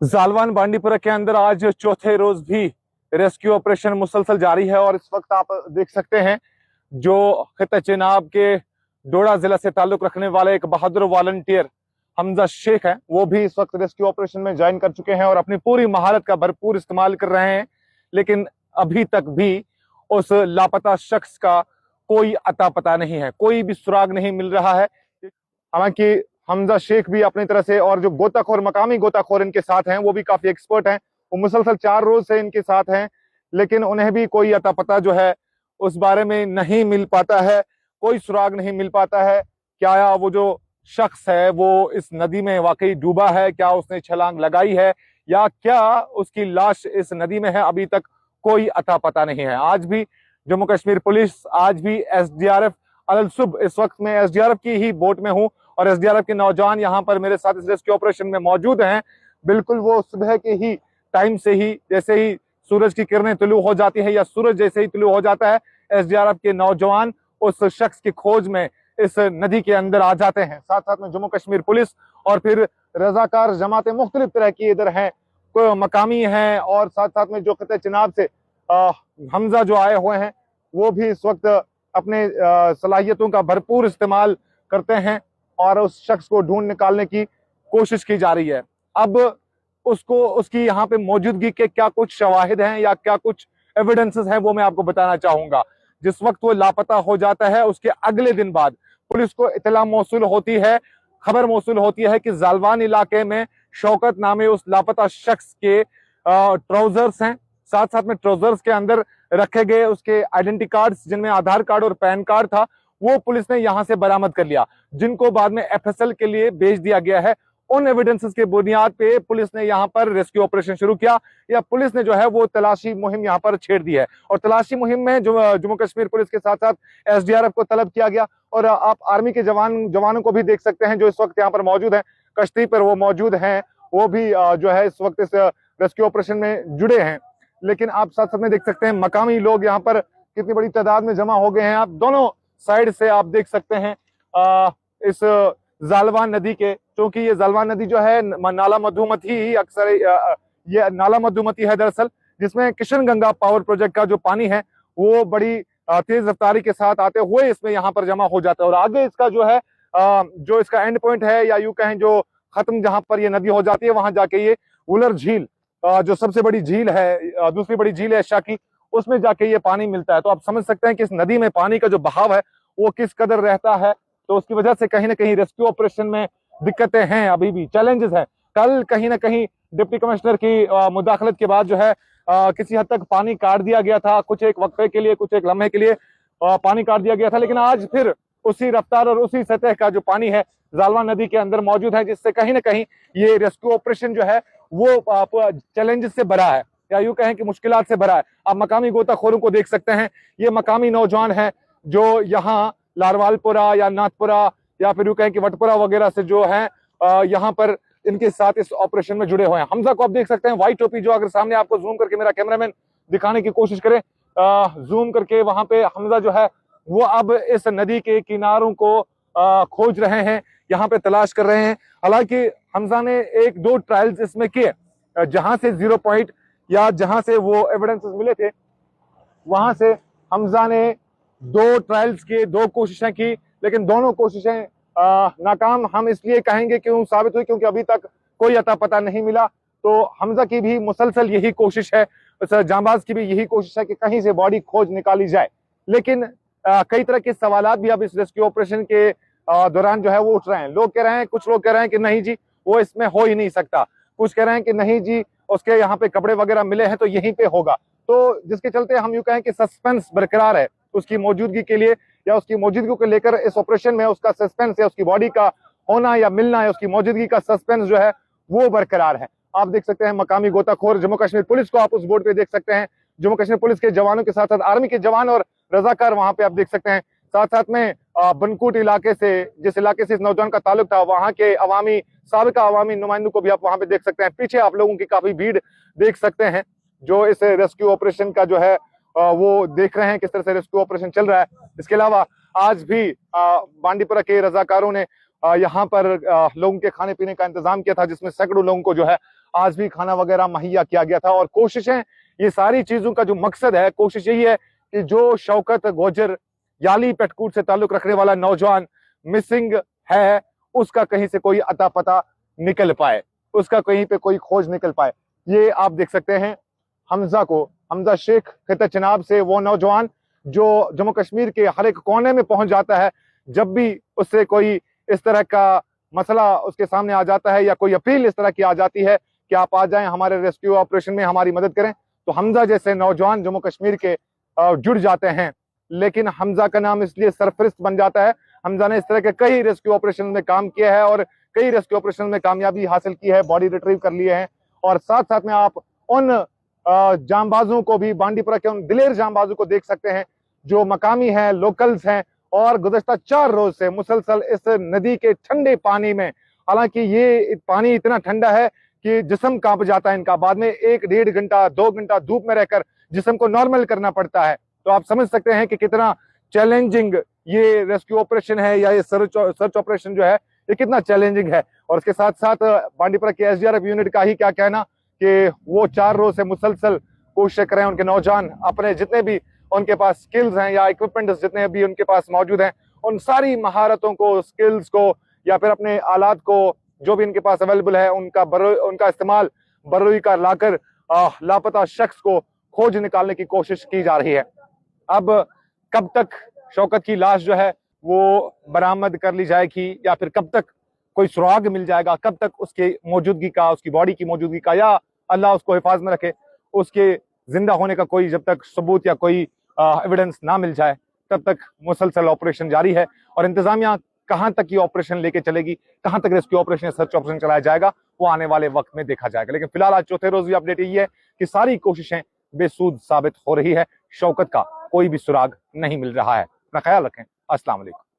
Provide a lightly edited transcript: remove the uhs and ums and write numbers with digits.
जालवान बांडीपुरा के अंदर आज चौथे रोज भी रेस्क्यू ऑपरेशन मुसलसल जारी है और इस वक्त आप देख सकते हैं जो खिता चेनाब के डोडा जिला से ताल्लुक रखने वाले एक बहादुर वॉलंटियर हमजा शेख है, वो भी इस वक्त रेस्क्यू ऑपरेशन में ज्वाइन कर चुके हैं और अपनी पूरी महारत का भरपूर इस्तेमाल कर रहे हैं। लेकिन अभी तक भी उस लापता शख्स का कोई अता पता नहीं है, कोई भी सुराग नहीं मिल रहा है। हालांकि हमजा शेख भी अपनी तरह से और जो गोताखोर मकामी गोताखोर इनके साथ हैं वो भी काफी एक्सपर्ट हैं, वो मुसलसल 4 रोज से इनके साथ हैं, लेकिन उन्हें भी कोई अता पता जो है उस बारे में नहीं मिल पाता है, कोई सुराग नहीं मिल पाता है। क्या वो जो शख्स है वो इस नदी में वाकई डूबा है, क्या उसने छलांग लगाई है या क्या उसकी लाश इस नदी में है, अभी तक कोई अता पता नहीं है। आज भी जम्मू कश्मीर पुलिस, आज भी एसडीआरएफ अलसुब, इस वक्त मैं एसडीआरएफ की ही बोट में हूं और एसडीआरएफ के नौजवान यहाँ पर मेरे साथ इस रेस्क्यू ऑपरेशन में मौजूद हैं। बिल्कुल वो सुबह के ही टाइम से ही, जैसे ही सूरज की किरणें तुलू हो जाती है या सूरज जैसे ही तुलू हो जाता है, एसडीआरएफ के नौजवान उस शख्स की खोज में इस नदी के अंदर आ जाते हैं। साथ साथ में जम्मू कश्मीर पुलिस और फिर रजाकार जमातें मुख्तलिफ तरह की इधर हैं, कोई मकामी हैं और साथ साथ में जो खिते चिनाब से हमजा जो आए हुए हैं वो भी इस वक्त अपने सलाहियतों का भरपूर इस्तेमाल करते हैं और उस शख्स को ढूंढ निकालने की कोशिश की जा रही है। अब उसको उसकी यहाँ पे मौजूदगी के क्या कुछ शवाहिद हैं या क्या कुछ एविडेंसेस हैं वो मैं आपको बताना चाहूंगा। जिस वक्त वो लापता हो जाता है उसके अगले दिन बाद पुलिस को इतला मौसूल होती है, खबर मौसूल होती है कि जालवान इलाके में शौकत नामे उस लापता शख्स के ट्राउजर्स हैं, साथ साथ में ट्राउजर्स के अंदर रखे गए उसके आइडेंटिटी कार्ड्स जिनमें आधार कार्ड और पैन कार्ड था, वो पुलिस ने यहां से बरामद कर लिया, जिनको बाद में एफएसएल के लिए भेज दिया गया है। उन एविडेंसेस के बुनियाद पे पुलिस ने यहाँ पर रेस्क्यू ऑपरेशन शुरू किया या पुलिस ने जो है वो तलाशी मुहिम यहाँ पर छेड़ दी है और तलाशी मुहिम में जो जम्मू कश्मीर पुलिस के साथ साथ एसडीआरएफ को तलब किया गया और आप आर्मी के जवानों को भी देख सकते हैं जो इस वक्त यहाँ पर मौजूद है, कश्ती पर वो मौजूद हैं, वो भी जो है इस वक्त इस रेस्क्यू ऑपरेशन में जुड़े हैं। लेकिन आप साथ साथ में देख सकते हैं मकामी लोग यहाँ पर कितनी बड़ी तादाद में जमा हो गए हैं। आप दोनों साइड से आप देख सकते हैं इस जालवान नदी के, क्योंकि ये जालवान नदी जो है नाला मधुमती ही अक्सर ये नाला मधुमती है दरअसल, जिसमें किशन गंगा पावर प्रोजेक्ट का जो पानी है वो बड़ी तेज रफ्तारी के साथ आते हुए इसमें यहाँ पर जमा हो जाता है और आगे इसका जो है जो इसका एंड पॉइंट है या यूं कहें जो खत्म जहां पर ये नदी हो जाती है वहां जाके ये उलर झील जो सबसे बड़ी झील है, दूसरी बड़ी झील है शाकी, उसमें जाके ये पानी मिलता है। तो आप समझ सकते हैं कि इस नदी में पानी का जो बहाव है वो किस कदर रहता है, तो उसकी वजह से कहीं ना कहीं रेस्क्यू ऑपरेशन में दिक्कतें हैं, अभी भी चैलेंजेस हैं। कल कहीं ना कहीं डिप्टी कमिश्नर की मुदाखलत के बाद जो है किसी हद तक पानी काट दिया गया था, कुछ एक वक्फे के लिए, कुछ एक लम्हे के लिए पानी काट दिया गया था, लेकिन आज फिर उसी रफ्तार और उसी सतह का जो पानी है जालवान नदी के अंदर मौजूद है, जिससे कहीं ना कहीं ये रेस्क्यू ऑपरेशन जो है वो चैलेंजेस से भरा है या यूं कहें कि मुश्किलात से भरा है। आप मकामी गोताखोरों को देख सकते हैं, ये मकामी नौजवान हैं जो यहाँ लारवालपुरा या नाथपुरा या फिर यूं कहें कि वटपुरा वगैरह से जो है यहाँ पर इनके साथ इस ऑपरेशन में जुड़े हुए हैं। हमजा को आप देख सकते हैं, व्हाइट टोपी, जो अगर सामने आपको जूम करके मेरा कैमरामैन दिखाने की कोशिश करे, जूम करके वहां पे हमजा जो है वो अब इस नदी के किनारों को खोज रहे हैं, यहाँ पे तलाश कर रहे हैं। हालांकि हमजा ने 1-2 ट्रायल्स इसमें किए, जहां से 0 पॉइंट या जहां से वो एविडेंसेस मिले थे वहां से हमजा ने 2 ट्रायल्स किए, 2 कोशिशें की, लेकिन दोनों कोशिशें नाकाम हम इसलिए कहेंगे क्यों साबित हुई क्योंकि अभी तक कोई अता पता नहीं मिला। तो हमजा की भी मुसलसल यही कोशिश है, जांबाज की भी यही कोशिश है कि कहीं से बॉडी खोज निकाली जाए, लेकिन कई तरह के सवालात भी अब इस रेस्क्यू ऑपरेशन के दौरान जो है वो उठ रहे हैं। लोग कह रहे हैं, कुछ लोग कह रहे हैं कि नहीं जी वो इसमें हो ही नहीं सकता, कुछ कह रहे हैं कि नहीं जी उसके यहाँ पे कपड़े वगैरह मिले हैं तो यहीं पे होगा, तो जिसके चलते हम यूं कहें कि सस्पेंस बरकरार है उसकी मौजूदगी के लिए या उसकी मौजूदगी को लेकर इस ऑपरेशन में उसका सस्पेंस है, उसकी बॉडी का होना या मिलना है, उसकी मौजूदगी का सस्पेंस जो है वो बरकरार है। आप देख सकते हैं मकामी गोताखोर, जम्मू कश्मीर पुलिस को आप उस बोर्ड पे देख सकते हैं, जम्मू कश्मीर पुलिस के जवानों के साथ साथ आर्मी के जवान और रजाकार वहां पे आप देख सकते हैं। साथ साथ में बनकूट इलाके से, जिस इलाके से इस नौजवान का ताल्लुक था, वहां के अवामी साबिका अवामी नुमाइंदों को भी आप वहां पे देख सकते हैं। पीछे आप लोगों की काफी भीड़ देख सकते हैं जो इस रेस्क्यू ऑपरेशन का जो है वो देख रहे हैं किस तरह से रेस्क्यू ऑपरेशन चल रहा है। इसके अलावा आज भी बांडीपुरा के रजाकारों ने यहाँ पर लोगों के खाने पीने का इंतजाम किया था, जिसमें सैकड़ों लोगों को जो है आज भी खाना वगैरह मुहैया किया गया था। और कोशिशें, ये सारी चीजों का जो मकसद है, कोशिश यही है कि जो शौकत गोजर याली पेटकूट से ताल्लुक रखने वाला नौजवान मिसिंग है, उसका कहीं से कोई अता पता निकल पाए, उसका कहीं पे कोई खोज निकल पाए। ये आप देख सकते हैं हमजा शेख खिता चिनाब से वो नौजवान जो जम्मू कश्मीर के हर एक कोने में पहुंच जाता है। जब भी उससे कोई इस तरह का मसला उसके सामने आ जाता है या कोई अपील इस तरह की आ जाती है कि आप आ जाएं हमारे रेस्क्यू ऑपरेशन में, हमारी मदद करें, तो हमजा जैसे नौजवान जम्मू कश्मीर के जुड़ जाते हैं। लेकिन हमजा का नाम इसलिए सरफरिस्त बन जाता है, हमजा ने इस तरह के कई रेस्क्यू ऑपरेशन में काम किया है और कई रेस्क्यू ऑपरेशन में कामयाबी हासिल की है, बॉडी रिट्रीव कर लिए हैं। और साथ साथ में आप उन जांबाजों को भी, बांडीपुरा के उन दिलेर जांबाजों को देख सकते हैं जो मकामी हैं, लोकल्स हैं और गुज़श्ता 4 रोज से मुसलसल इस नदी के ठंडे पानी में, हालांकि ये पानी इतना ठंडा है कि जिस्म कांप जाता है इनका, बाद में 1-1.5 घंटा 2 घंटा धूप में रहकर जिस्म को नॉर्मल करना पड़ता है। तो आप समझ सकते हैं कि कितना चैलेंजिंग ये रेस्क्यू ऑपरेशन है या ये सर्च ऑपरेशन जो है ये कितना चैलेंजिंग है। और इसके साथ साथ बांडीपुरा के एसडीआरएफ यूनिट का ही क्या कहना कि वो 4 रोज से मुसलसल कोशिश कर रहे हैं, उनके नौजवान अपने जितने भी उनके पास स्किल्स हैं या इक्विपमेंट्स जितने भी उनके पास मौजूद हैं, उन सारी महारतों को, स्किल्स को या फिर अपने आलात को जो भी इनके पास अवेलेबल है उनका इस्तेमाल बरूई का लाकर लापता शख्स को खोज निकालने की कोशिश की जा रही है। अब कब तक शौकत की लाश जो है वो बरामद कर ली जाएगी या फिर कब तक कोई सुराग मिल जाएगा, कब तक उसकी मौजूदगी का, उसकी बॉडी की मौजूदगी का, या अल्लाह उसको हिफाजत में रखे, उसके जिंदा होने का कोई जब तक सबूत या कोई एविडेंस ना मिल जाए तब तक मुसलसल ऑपरेशन जारी है। और इंतजामिया कहां तक ये ऑपरेशन लेके चलेगी, कहां तक रेस्क्यू ऑपरेशन या सर्च ऑपरेशन चलाया जाएगा, वो आने वाले वक्त में देखा जाएगा। लेकिन फिलहाल आज चौथे रोज की अपडेट यही है कि सारी कोशिशें बेसूद साबित हो रही है, शौकत का कोई भी सुराग नहीं मिल रहा है। अपना ख्याल रखें। अस्सलाम वालेकुम।